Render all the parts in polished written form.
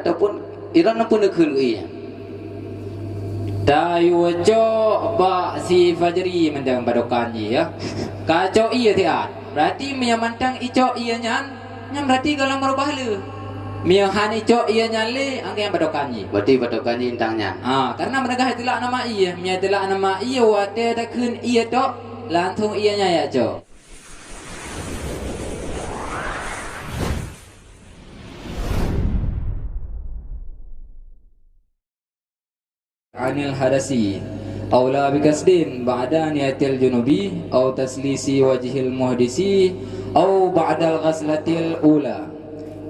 ataupun iran pun dekul iya dayu cok ba si fajri mendang badokan ya kacau iya tiat berarti menyamantang icok iya nyan berarti kalau merubah le miyahan icok iya nyale angke yang badokan berarti badokan intangnya karena mereka itulah nama iya miya itulah nama iya wate dakun iya tok lantung iya nya ya cok anil hadasi aw la bikasdin ba'da niyatil junubi aw taslisi wajhil muhdisi aw ba'dal ghaslatil ula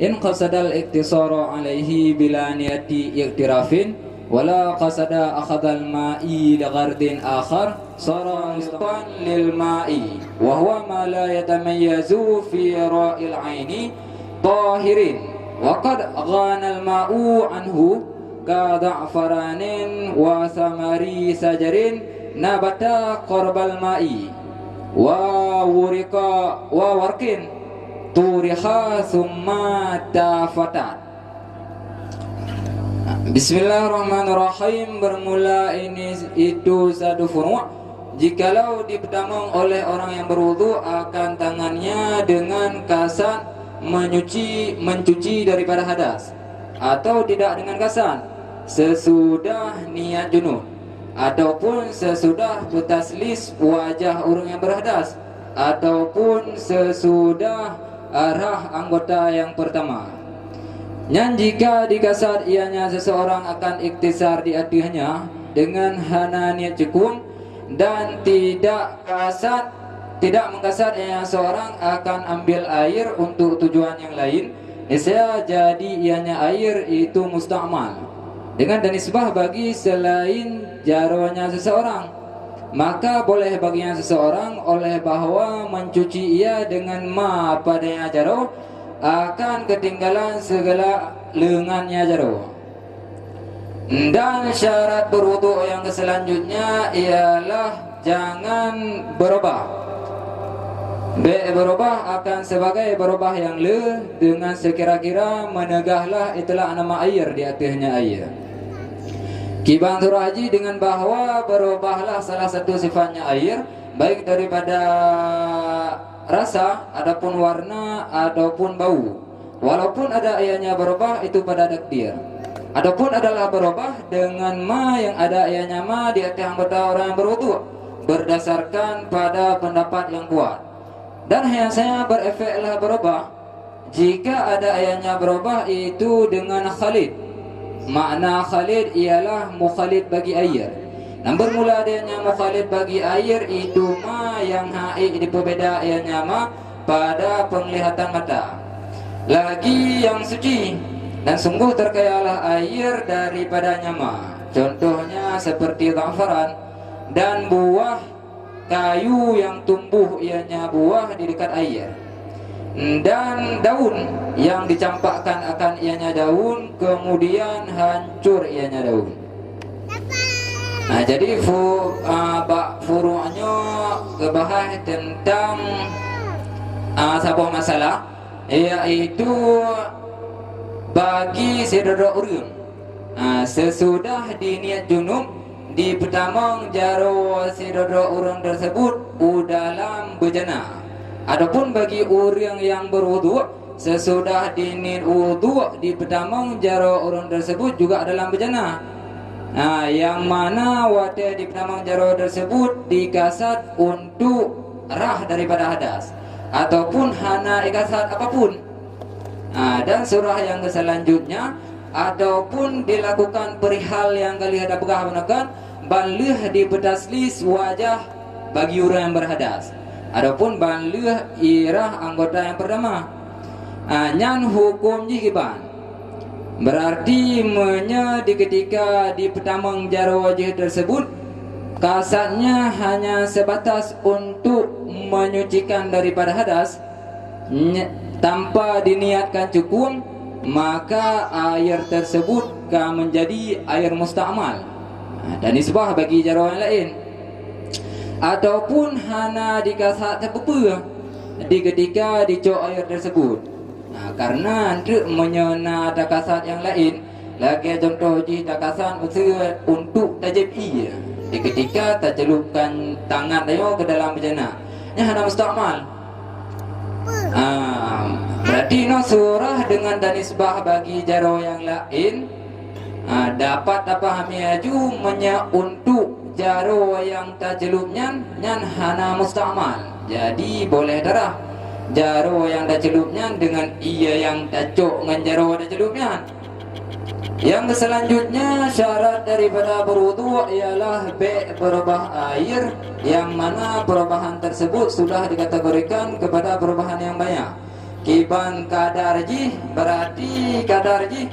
in qasadal iktisara alaihi bila niyati iktirafin wala qasada akhadal ma'i li ghardin akhar sara mustan lil ma'i wa huwa ma la yatamayyazu fi ra'il aini tahirin wa qad ghana al ma'u anhu kada'faranin wa samari sajarin nabata qorbal ma'i wa wurika wa warkin turiha summa tafatat. Bismillahirrahmanirrahim. Bermula ini itu satu furu'. Jikalau dipertamang oleh orang yang berwudu akan tangannya dengan kasat mencuci daripada hadas atau tidak dengan kasat sesudah niat junub ataupun sesudah bertaslis wajah orang yang berhadas ataupun sesudah arah anggota yang pertama. Dan jika dikasar ianya seseorang akan iktisar di hatinya dengan hana niat cukup dan tidak mengkasar ianya seorang akan ambil air untuk tujuan yang lain, niscaya jadi ianya air itu musta'mal dengan nisbah bagi selain jaronya seseorang, maka boleh baginya seseorang oleh bahwa mencuci ia dengan ma padanya jaro akan ketinggalan segala lengannya jaro. Dan syarat berwudu yang selanjutnya ialah jangan berubah. Berubah akan sebagai berubah yang dengan sekira-kira menegahlah itulah nama air di atasnya air. Kibang Haji dengan bahwa berubahlah salah satu sifatnya air, baik daripada rasa, adapun warna, ataupun bau. Walaupun ada ayahnya berubah itu pada takdir. Adapun adalah berubah dengan ma yang ada ayahnya ma di atas anggota orang yang berwudu berdasarkan pada pendapat yang kuat. Dan yang saya berefeklah berubah jika ada ayahnya berubah itu dengan khalid. Makna khalid ialah mukhalid bagi air. Dan bermula adanya mukhalid bagi air itu ma yang haid diperbeda ayahnya ma pada penglihatan mata. Lagi yang suci dan sungguh terkayalah air daripadanya ma. Contohnya seperti za'faran dan buah kayu yang tumbuh ianya buah di dekat air, dan daun yang dicampakkan akan ianya daun kemudian hancur ianya daun. Nah, jadi furu'nya kebahas tentang sebuah masalah, yaitu bagi sedera urun sesudah diniat junub di pertamang jaro sedera urun tersebut dalam bejana. Adapun bagi orang yang berwudu sesudah diniat wudu di pertamang jaro urun tersebut juga dalam bejana. Yang mana wadah di pertamang jaro tersebut dikasat untuk rah daripada hadas ataupun hana ikasat apapun. Dan surah yang selanjutnya ataupun dilakukan perihal yang kali ada pegah menekan balih di betaslis wajah bagi orang yang berhadas adapun balih irah anggota yang pertama. Nyan hukum jiban berarti di ketika di pertamang jaro wajah tersebut kasatnya hanya sebatas untuk menyucikan daripada hadas tanpa diniatkan cukup, maka air tersebut akan menjadi air musta'mal dan nisbah bagi jaro yang lain. Ataupun hana dikasat terpepa di ketika dicok air tersebut, Karena untuk menyena takasan yang lain, lagi contoh ji takasan usaha untuk tajib iya. Di ketika tercelupkan tangan tayo ke dalam bejana, nya hana mustakmal. Berarti no surah dengan tanisbah bagi jaro yang lain dapat dipahami aju menya untuk jaro yang tercelupnya nyan hana mustakmal. Jadi boleh darah jaro yang tercelupnya dengan iya yang tercok dengan jaro tercelupnya. Yang selanjutnya syarat daripada berwudu ialah berubah air, yang mana perubahan tersebut sudah dikategorikan kepada perubahan yang banyak. Kiban kadar ji berarti kadar ji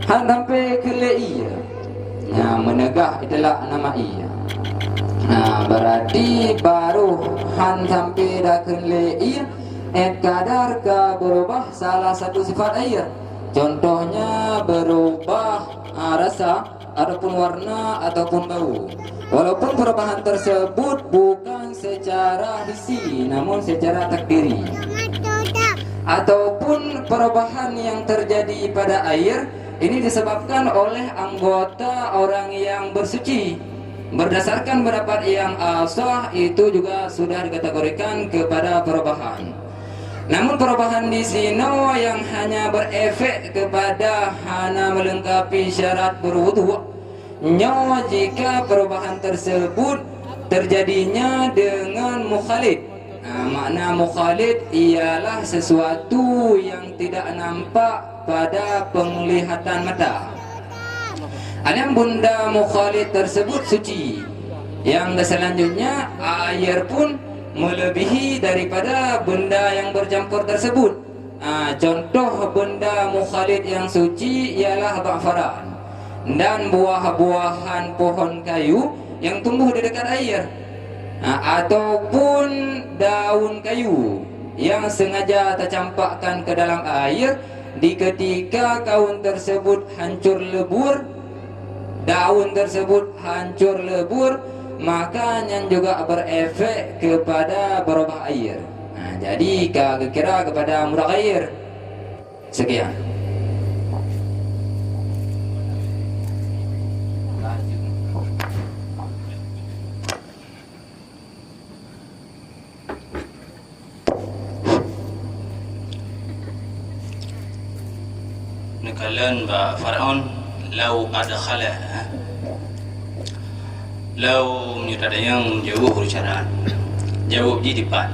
sampai ke iya. Menegah itulah nama iya. Berarti baru sampai dah ke iya, kadar ke berubah salah satu sifat air. Contohnya berubah rasa ataupun warna ataupun bau. Walaupun perubahan tersebut bukan secara hissi namun secara takdiri. Ataupun perubahan yang terjadi pada air ini disebabkan oleh anggota orang yang bersuci. Berdasarkan pendapat yang sah itu juga sudah dikategorikan kepada perubahan. Namun perubahan di sini yang hanya berefek kepada hana melengkapi syarat berwudu, nyawa jika perubahan tersebut terjadinya dengan mukhalid. Makna mukhalid ialah sesuatu yang tidak nampak pada penglihatan mata. Yang benda mukhalid tersebut suci. Yang selanjutnya air pun melebihi daripada benda yang bercampur tersebut. Contoh benda mukhalid yang suci ialah za'faran dan buah-buahan pohon kayu yang tumbuh di dekat air, ataupun daun kayu yang sengaja tercampakkan ke dalam air. Di ketika kaun tersebut hancur lebur, daun tersebut hancur lebur, maka yang juga berefek kepada berubah air. Jadi kira kepada mudah air. Sekian. Nakalan ba Faraun lau adkhala lau menyudah yang jauh ucapan jawab di depan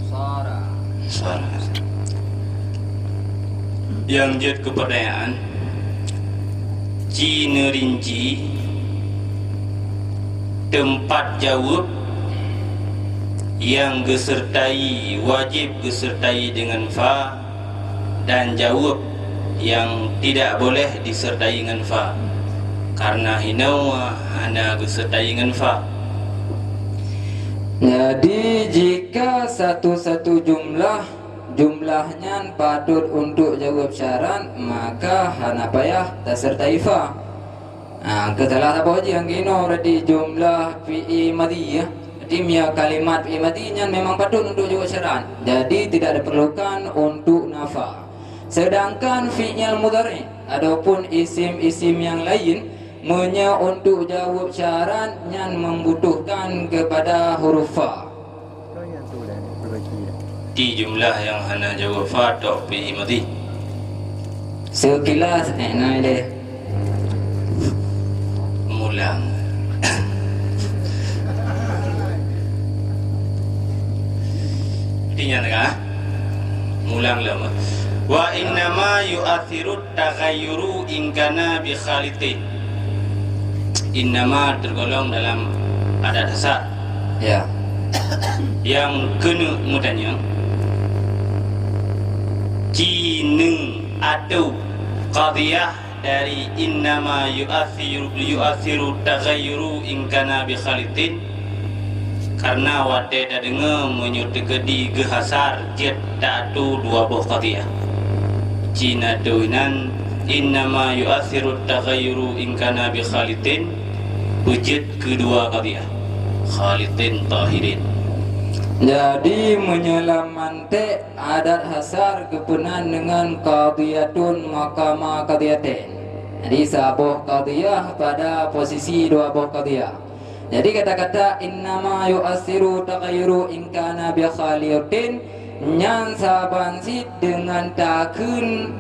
suara yang jad kepercayaan Cina rinci tempat jawab yang disertai wajib disertai dengan fa dan jawab yang tidak boleh disertai dengan fa. Karena hinau hana disertai dengan fa. Jadi jika satu-satu jumlahnya patut untuk jawab syarat, maka hana payah tersertai fa. Ketelah apa aja yang kino berarti jumlah fi'i madhi ya. Timnya kalimat fi'i madhinya memang patut untuk jawab syarat. Jadi tidak diperlukan untuk nafa. Sedangkan fi'il mudhari adapun isim-isim yang lain menya untuk jawab syarat yang membutuhkan kepada huruf fa. Di jumlah yang hana jawab fa atau fi'i madhi. Sekilas nah deh. Mulang. Artinya enggak? Mulang lama. Wa innama yu'athiru taghayyuru in kana bi khalitin. Innama tergolong dalam ada dasar. Ya. Yang kena mudahnya jineng atau qadiyah dari innama yu'athiru taghayyuru in kana bi khalitin. Karena wate dah dengar menyuruh di gehasar jet datu dua buah qadiyah. Cina tuinan innama yu'athiru taghayyuru in kana bi khalitin wujud kedua qadiyah khalitin tahirin. Jadi menyelaman te adat hasar kepenan dengan qadiyatun mahkamah qadiyatin. Jadi sebuah qadiyah pada posisi dua buah qadiyah. Jadi kata-kata innama yu'assiru taghayyuru in kana bi khaliyatin nyan saban sit dengan takun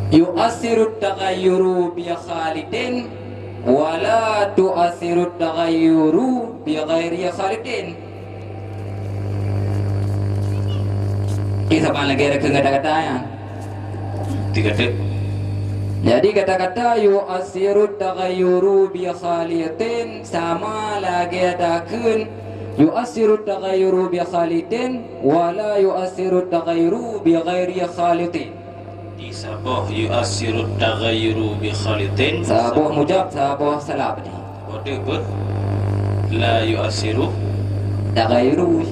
yu'assiru taghayyuru bi khalitin wala tu'assiru taghayyuru bi ghairi khalitin. Kita lagi ada kata-katanya. Tiga dek. Jadi kata-kata yu'assiru taghayyuru bi khalitin sama lagi ada kun yu'assiru taghayyuru bi khalitin wala yu'assiru taghayyuru bi ghairi khalitin. Di sabah yu'assiru taghayyuru bi khalitin. Sabah mujab, sabah salah ni. Ode ber. La yu'assiru Taghayyuru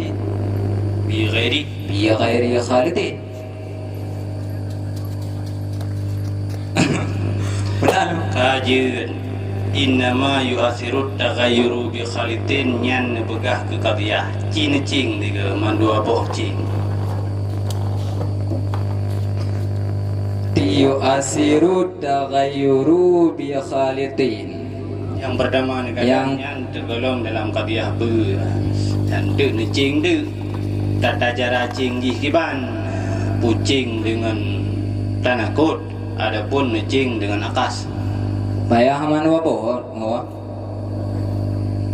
bi ghairi khalitin. Benar. Kajian innama yu'assiru taghayyuru bi khalitin nyan begah ke qadiyah cing cing tiga mandua boh cing. Yu'assiru taghayyuru bi khalitin. Yang pertama ni Yang- yang tergolong dalam qadiyah ber dan de ni cing de tata cara cing ji kiban pucing dengan tanah kot adapun ni cing dengan akas Bayah mana apa? Oh.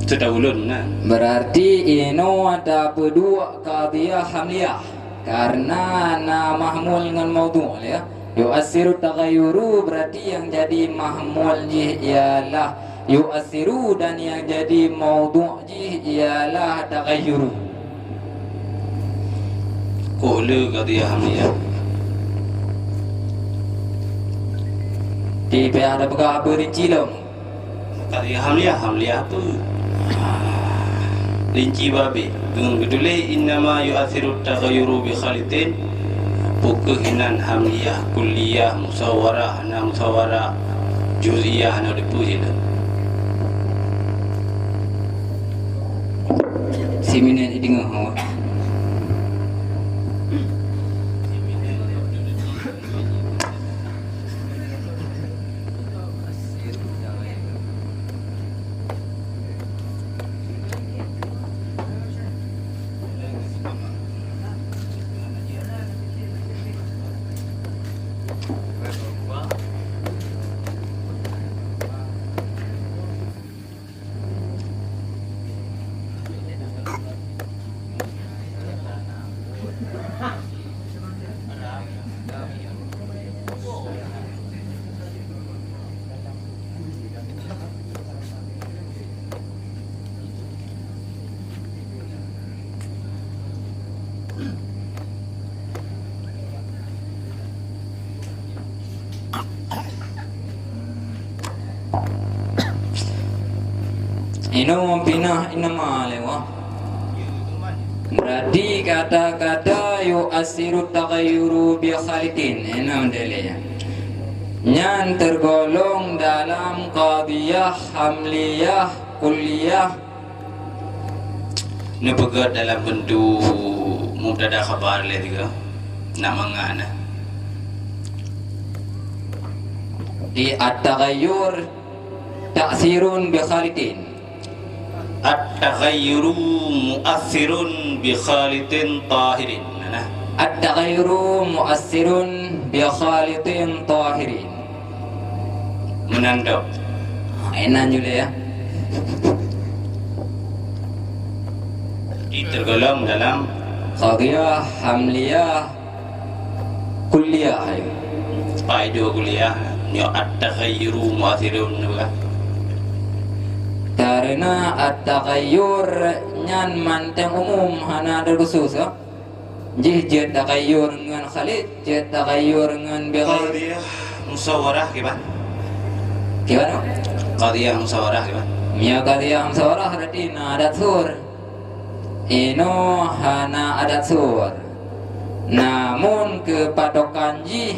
sudah ulun nah. Berarti ino ada kedua qadiyah hamliyah karena na mahmul dengan maudhu' ya. Yu'assiru taghayyuru berarti yang jadi mahmul jih ialah yu'assiru dan yang jadi maudhu' jih ialah taghayyuru. Kohle qadiyah hamliyah Di pihak ada pegawai apa rinci lom. qadiyah hamliyah apa rinci babi dengan kedule innama yu'athiru taghayyuru bi khalitin pukehinan hamliyah kulliyah musawarah na musawarah juz'iyah na depu je lah. Siminen idinga hawa. Ino pinah inama lewa. Berarti kata-kata yu'assiru taghayyuru bi khalitin. Ino modelnya. Nyan tergolong dalam qadiyah hamliyah kulliyah. Ini pegat dalam bentuk mubtada khabar le tiga nama ngana Di at-taghayyur ta'sirun bi khalitin. at-taghayyuru mu'athirun bi khalitin tahirin nah At-taghayyuru mu'assirun bi khalitin tahirin. menandap Enak juga ya. tergolong dalam Qadiyah hamliyah kulliyah. kaidah kuliah nyo at-taghayyuru mu'athirun bukan Karena at-taghayyur nyan manteng umum hana ada khusus ya. Jih jet taghayyur dengan khalid, jet taghayyur dengan bighair. qadiyah musawarah gimana Gimana? qadiyah musawarah gimana Mia qadiyah musyawarah berarti na adat sur. Ino hana adat sur. Namun kepatokan jih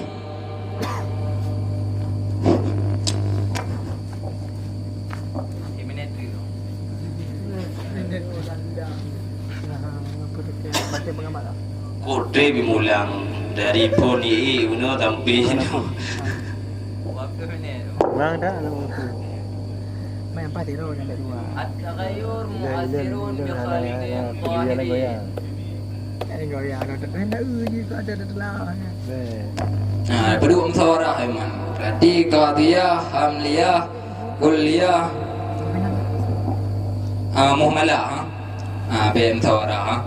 Kodre bimulang dari pon ini uno tampi no. Kurang dah nak waktu. Main 4 tiro sampai 2. At-tagayyur Dia mu'athirun bi khalidin tahirin. Ini goyang ada hendak je kau ada telah. Berdua musyawarah iman. Berarti qadiyah, hamliyah, kulliyah, muhmalah. Be musyawarah.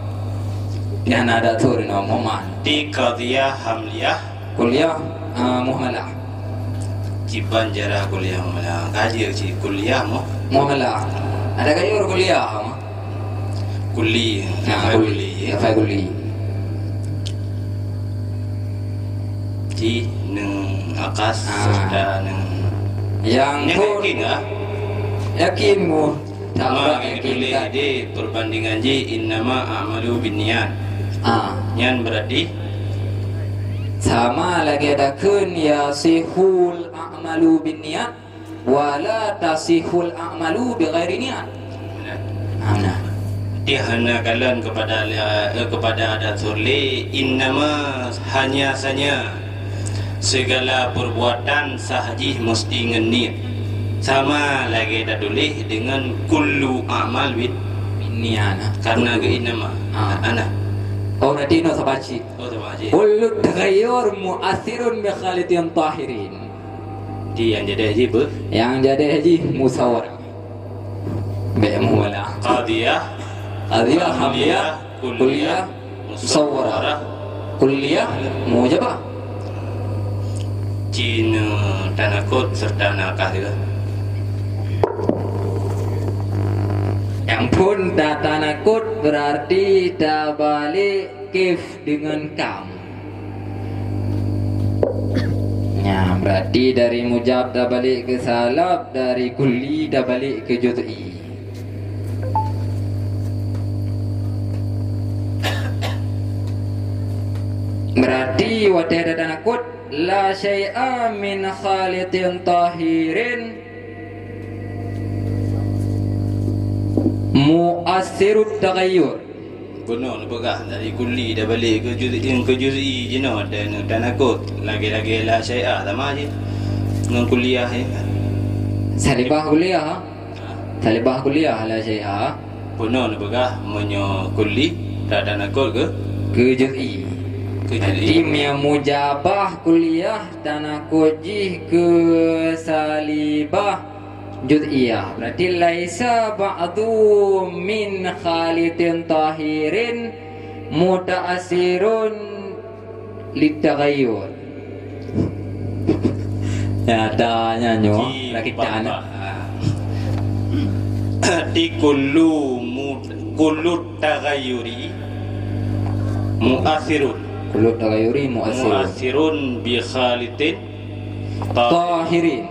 Dia ada turin umuman. Di qadiyah hamliyah Kulliyah, muhmalah. ciban jarah kuliah malah kaji ci kuliah mo Muhmalah. Ada gayyur kulliyah. kuli kuli Fai kulli. ci neng akas serta neng Yang pun yakin ah yakin mu. sama Tak tulis yakin. di perbandingan ji innama amalu binniat nyan berarti Sama lagi ada kun yasihul a'malu bin niat wala tasihul a'malu bi ghairi niat. Nah. dihana kalan kepada adat soleh innama hanya saja segala perbuatan sahaji mesti ngenit sama lagi ada tulis dengan kullu amal bin Niat. karena ke innama anak Oh berarti no sabaci. oh sama aja Kullu taghayyur mu'athirun bi khalidin tahirin. di yang jadi haji ber Yang jadi haji musyawarah. Be muwala. qadiyah Qadiyah hamliyah kulliyah musyawarah. Kulliyah mujabah. Cina tanakut serta nakah juga Yang pun tak tanakut berarti tak balik kif dengan kam. Ya, berarti dari mujab dah balik ke salab, dari kulli dah balik ke juz'i. Berarti wadah ada tanakut la syai'a min khalitin tahirin mu'assirut taghayyur. Benar nak pegah dari kuli dah balik ke juz'i jino dan tanakut lagi-lagi la syai'ah sama je dengan kuliah ni Salibah kuliah, salibah kuliah la syai'a benar nak pegah menyo kuli tak tanakut ke juz'i. ke Jadi juz'i mia mujabah kuliah tanakut jih ke salibah juz'iyah. Berarti laisa ba'du min khalitin tahirin muta'asirun litaghayyur. Ya tanya nyo lagi tanya. di kullu taghayyuri mu'athirun Kullu taghayyuri mu'assirun mu'athirun bi khalitin tahirin.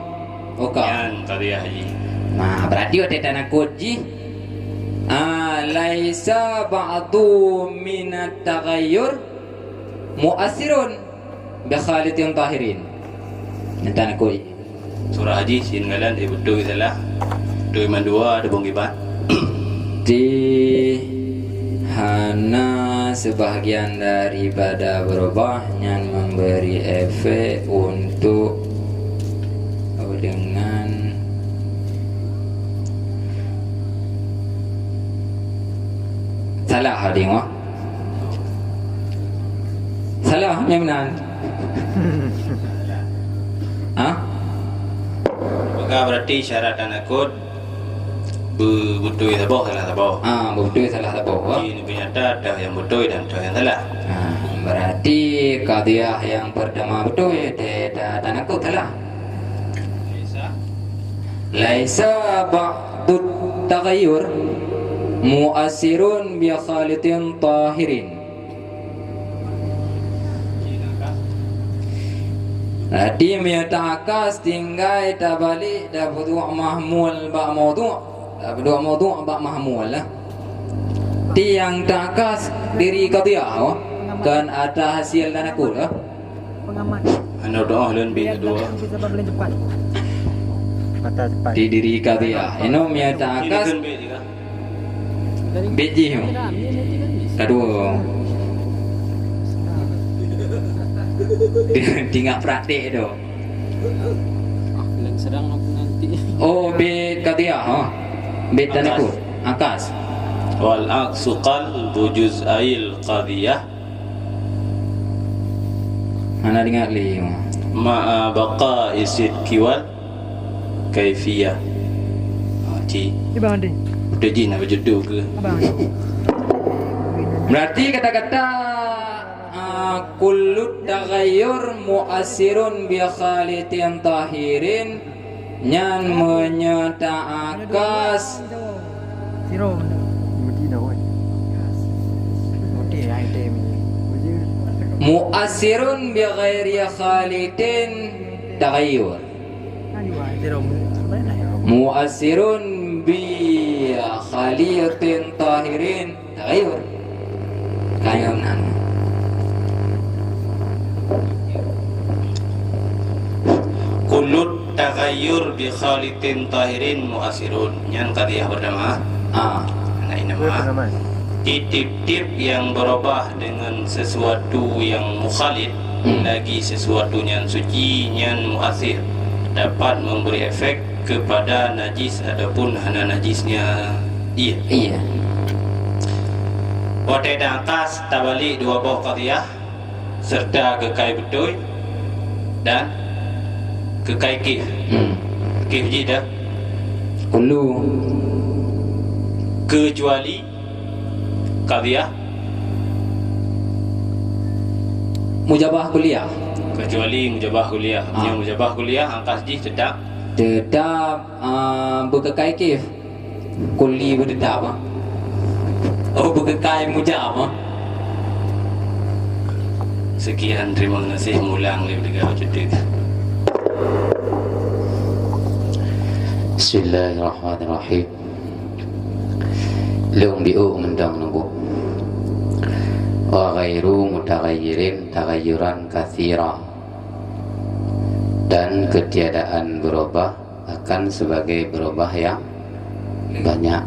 Oka. yang qadiyah haji Nah, berarti ada tanakut ji. Laisa ba'du minat taghayyur mu'assirun bi khalitin tahirin. Yang tanakut. surah haji singalan betul salah dua iman dua ada bongkibat Di hana sebahagian daripada berubah yang memberi efek untuk dengan salah hading wah salah memang maka berarti syarat tanakut betul tabah salah tabah betul salah tak bawa. ini punya ada yang betul dan ada yang salah Berarti qadiyah yang pertama betul dia tanakut salah. Laisa ba'du taghayyur mu'assirun bi khalitin tahirin. Jadi miyatakas tinggal dah balik dah berdoa mahmul ba mawdu' dah berdoa mawdu' ba mahmul lah. Tiang takas diri qadiyah kan ada hasil tanakut lah. Pengamat. anda doa lain bin dua Kita boleh cepat. Patah cepat. Di diri qadiyah ino miyatakas ini kan bin juga biji kedua Tinggal praktik tu. Lagi sedang aku nanti. Oh, bait qadiyah, ha. Bait tanakut. Akas. wal aqsu qalbu juz'ail qadiyah Mana dengar li. ma'a baqa'i sidqi wal kaifiyah. Ci Ibang Andi. udah ji nak berjodoh ke? Abang. Berarti kata-kata kullu taghayyur mu'assirun bi khalitin tahirin nyan menyata-akas Siro. Mesti dah oi. Mesti item. mu'assirun bi ghairi khalitin taghayyur Ani wa siro. Mana ya? mu'assirun bi khalitin tahirin taghayyur kayak nan Kullut taghayyur bi khalitin tahirin mu'asirun. Yang qadiyah bernama Nah ini Apa nama nama? tip-tip yang berubah dengan sesuatu yang mukhalid lagi sesuatu yang suci yang mu'asir dapat memberi efek kepada najis adapun hana najisnya iya. iya Watai dangkas tabalik dua buah qadiyah serta kekai betul dan kekai kif. Kif je dah kullu kecuali qadiyah mujabah kuliah kecuali mujabah kuliah. Yang mujabah kuliah angkas ji sedap tetap berkekai kif kulli bertetap oh berkekai mujabah sekian terima kasih mulang lebih dekat cerita. Bismillahirrahmanirrahim. Leung biu mendang nunggu. Wa ghairu mutaghayyirin taghayyuran katsira. Dan ketiadaan berubah akan sebagai berubah yang banyak.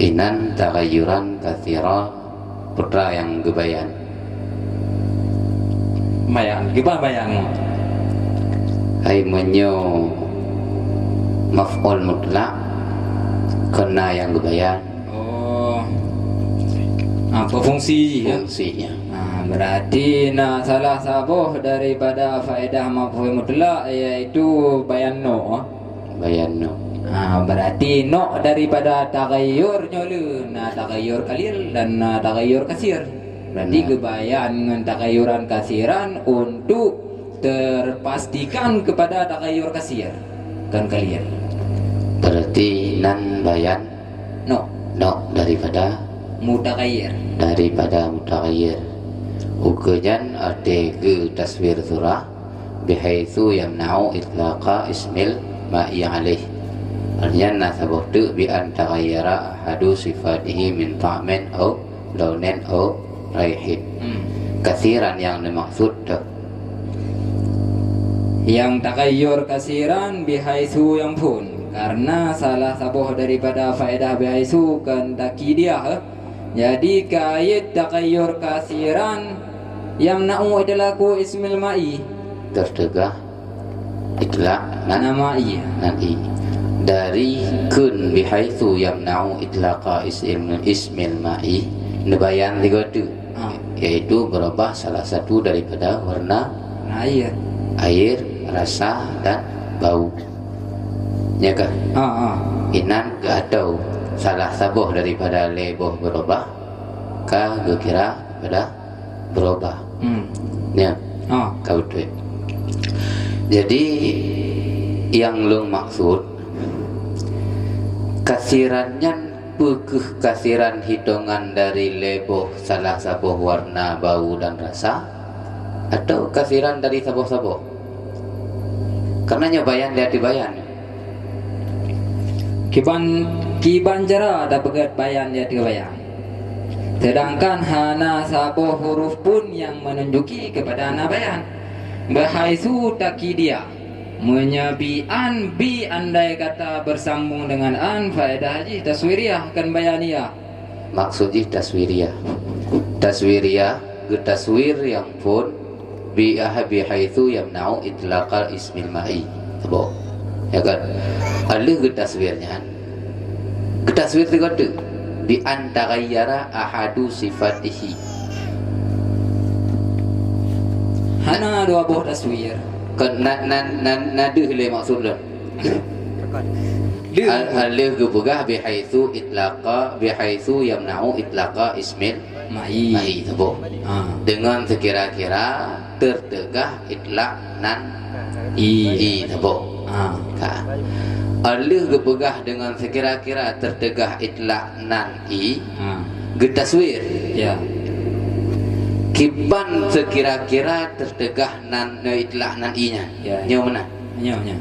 Inan taghayyuran katsira putra yang gebayan. bayang gimana bayang Hai menyo maf'ul mutlak kena yang gebayan oh apa fungsi ya fungsinya. berarti salah satu daripada faedah mafhum mutlak yaitu bayan no. Bayan no. Berarti no daripada taghayyur nyolu taghayyur qalil dan taghayyur kasir. Berarti kebayan dengan taghayyuran kasiran untuk terpastikan kepada taghayyur kasir kan kalian. Berarti nan bayan No daripada mutaghayyir. mutaghayyir. Ukejan ade ke taswir surah bihaitsu yamna'u itlaqa ismil ma'i alaih. Artinya nasabah tu bi an taghayyara ahadu sifatihi min ta'min au launin au raihin. Kasiran yang dimaksud tu Yang taghayyur kasiran bihaitsu yang pun karena salah satu daripada faedah bihaitsu kan takidiyah. Jadi kait taghayyur kasiran yang na'u idlaku ismil ma'i tertegah itlaq nama iya nanti dari kun bihaitsu yamna'u itlaqa ismil ma'i nebayan tiga tu yaitu berubah salah satu daripada warna air, rasa dan bau. Ya kan? Inan ke atau salah sabuh daripada leboh berubah ka kira pada berubah. Ya. Kau tu. Jadi yang lu maksud kasirannya pekeh kasiran hitungan dari leboh salah sabuh warna, bau dan rasa atau kasiran dari sabuh-sabuh? Karena nyobayan lihat dibayan. Kiban jara ada begat bayan dia bayan. Sedangkan hana sabuh huruf pun yang menunjuki kepada ana bayan. Bahaisu takidia menyabian bi andai kata bersambung dengan an faedah haji taswiriyah kan bayaniyah. Maksudnya taswiriyah. Taswiriyah ke taswir yang pun bihaitsu yamna'u itlaqal ismil ma'i. Tabo. Ya kan? Alih ke taswirnya. Ke taswir tu kata bi antaghayyara ahadu sifatihi. Hana dua buah taswir. Kan nadu hilai maksud dah. Tekan. Alih ke pegah bihaitsu yamna'u itlaqa ismil Ma'i. ma'i. Tabo. Dengan sekira-kira tertegah itlaq nan i. Tabo. Ka. Alih kepegah dengan sekira-kira tertegah itlaq nan i getaswir. Ya. Kiban sekira-kira tertegah nan itlaq nan i nya. Ya. Nya mana? Nya.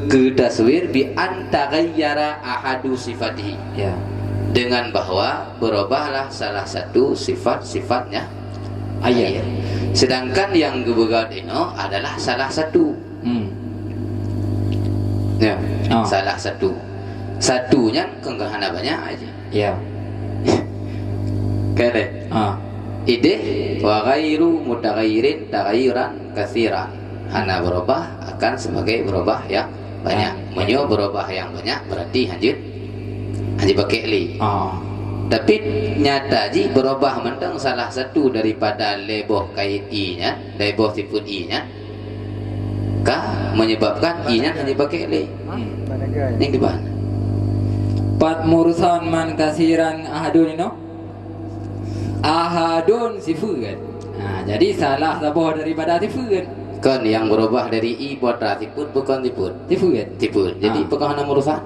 Getaswir bi antaghayyara ahadu sifatihi. Ya. Dengan bahwa berubahlah salah satu sifat-sifatnya Air. Sedangkan yang gebegad ino adalah salah satu. Ya, salah satu. Satunya kenggahana banyak aja. Ya. Kere. Ide wa ghairu mutaghayyirin taghayyuran katsiran. Hana berubah akan sebagai berubah yang banyak. Menyo berubah yang banyak berarti hanya pakai li. Tapi nyata ji berubah mentang salah satu daripada leboh kait i-nya, leboh sifat i-nya. Kah menyebabkan i-nya hanya pakai li. Mana guys? Yang di mana? Pat murusan man kasiran ahadun ini. Ahadun sifat. Jadi salah sabuh daripada sifat. Kan yang berubah dari i buat sifat bukan sifat. Sifat. Jadi pekahana murusan.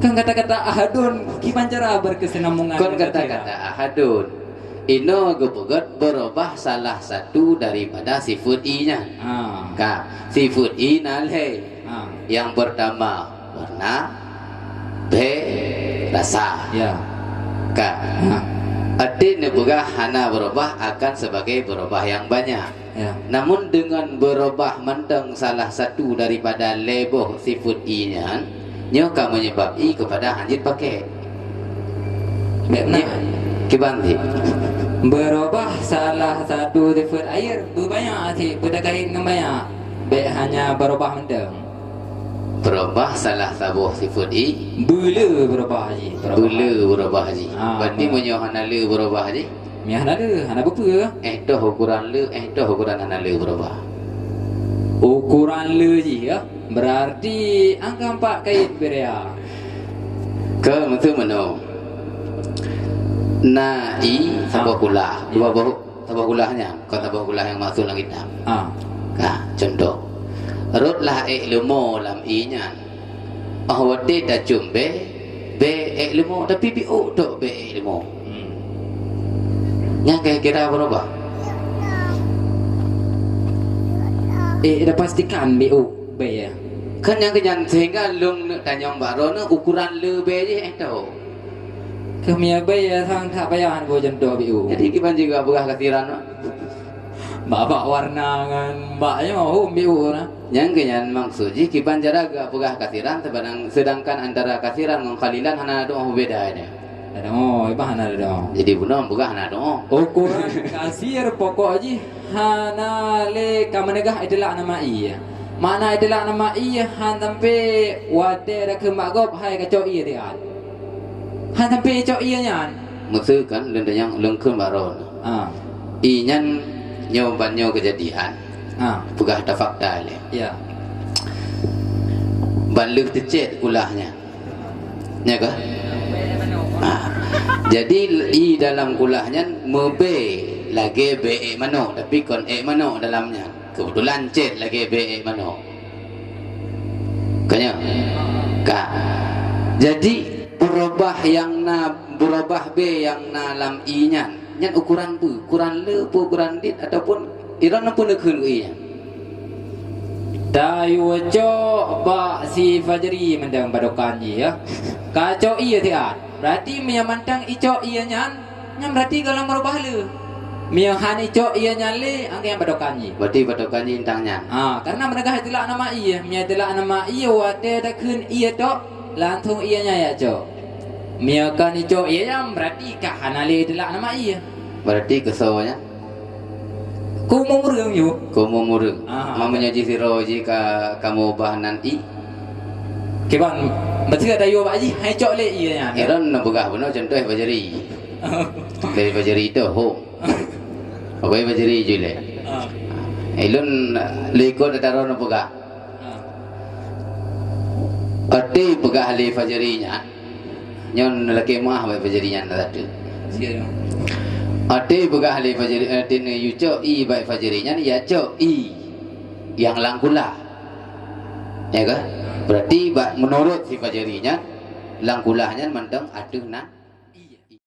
Kan kata-kata ahadun gimana cara berkesinambungan? Kan kata-kata ahadun ino gepegat berubah salah satu daripada sifat i-nya. Ka sifat i nalhe. Yang pertama warna, B rasa. Ya. Ka artinya juga hana berubah akan sebagai berubah yang banyak. Ya. Namun dengan berubah mentang salah satu daripada leboh sifat i-nya, nyoka menyebabkan kepada hanjit pakai. Baiknya kibanti. Berubah salah satu sifat air berbanyak sih berkait dengan banyak. Baik hanya berubah mentang. Berubah salah satu sifat i. Bula berubah haji. Bula berubah haji. Berarti menyo hana le berubah haji. Miah hana berapa? Dah ukuran le, dah ukuran hana le berubah. Ukuran le je ya. Berarti angka 4 kait beria. Ke mentu meno. Nai sabah kulah. Dua sabah kulahnya. Kau sabah kulah yang masuk langit nam. Ka contoh. Rutlah ilmu lam i-nya. Ahwati dah jumbe be ilmu tapi bi dok be ilmu. Yang kira-kira berubah. Dah pastikan BO be ya. Kan yang kenyan sehingga lung tanyong baro na ukuran le be je tahu. Kemia be ya sang tak payah bo jento BO. Jadi kiban juga begah katiran. Mbak warna kan mbaknya mau BO na. Yang kenyan maksud ji kiban jaraga begah katiran sedangkan antara katiran dengan khalilan hana doa beda ini. Ada mau iba hana ada. Jadi bunuh begah hana doa. Ukuran kasir pokok ji hana le kamanegah adalah nama iya. Mana adalah nama iya han sampai wate dah ke magop hai ka cok iya dia. Han sampai cok iya nyan. Maksud kan lenda yang lengkun baron. Inyan nyobanyo kejadian. Begah ada fakta le. Ya. Baluk tecet kulahnya. Ya kah? Jadi i dalam kulahnya mebe lagi be mano tapi kon mano dalamnya. Kebetulan cet lagi be mano. Kanya. Ka. Jadi berubah yang berubah be yang lam i-nya. Nyan ukuran bu, ukuran le, ukuran dit ataupun irana pun keun i-nya. Dayu cok ba si Fajri mendang badokan ji ya. Kacau iya tiat. Berarti mia mantang icok iya nyan berarti kalau merubah le. Mia han icok iya nyan le angka yang badokan ji. Berarti badokan ji intangnya. Karena mereka itulah nama iya, mia itulah nama iya wate dah kun iya tok lantung iya nya ya cok. Mia kan icok iya yang berarti kah hanale itulah nama iya. Berarti kesawanya Ku mau murung yu. Kumu murung. Ah. Mamanya jisiro jika kamu bahanan i. Keban betul ada yu baji hai cok le iya nya. Iran nabugah benar contoh bajari. Dari bajari itu ho. Apa bajari jule. Ilun lekot daro nabugah. Ati pegah le fajarinya. Nyon laki mah ba fajarinya tadi. Siapa? Ate begah le fajari tin yu cho i bai fajarinya ya cho i yang langkula. Ya kan? Berarti menurut si fajarinya langkulahnya mendang aduh na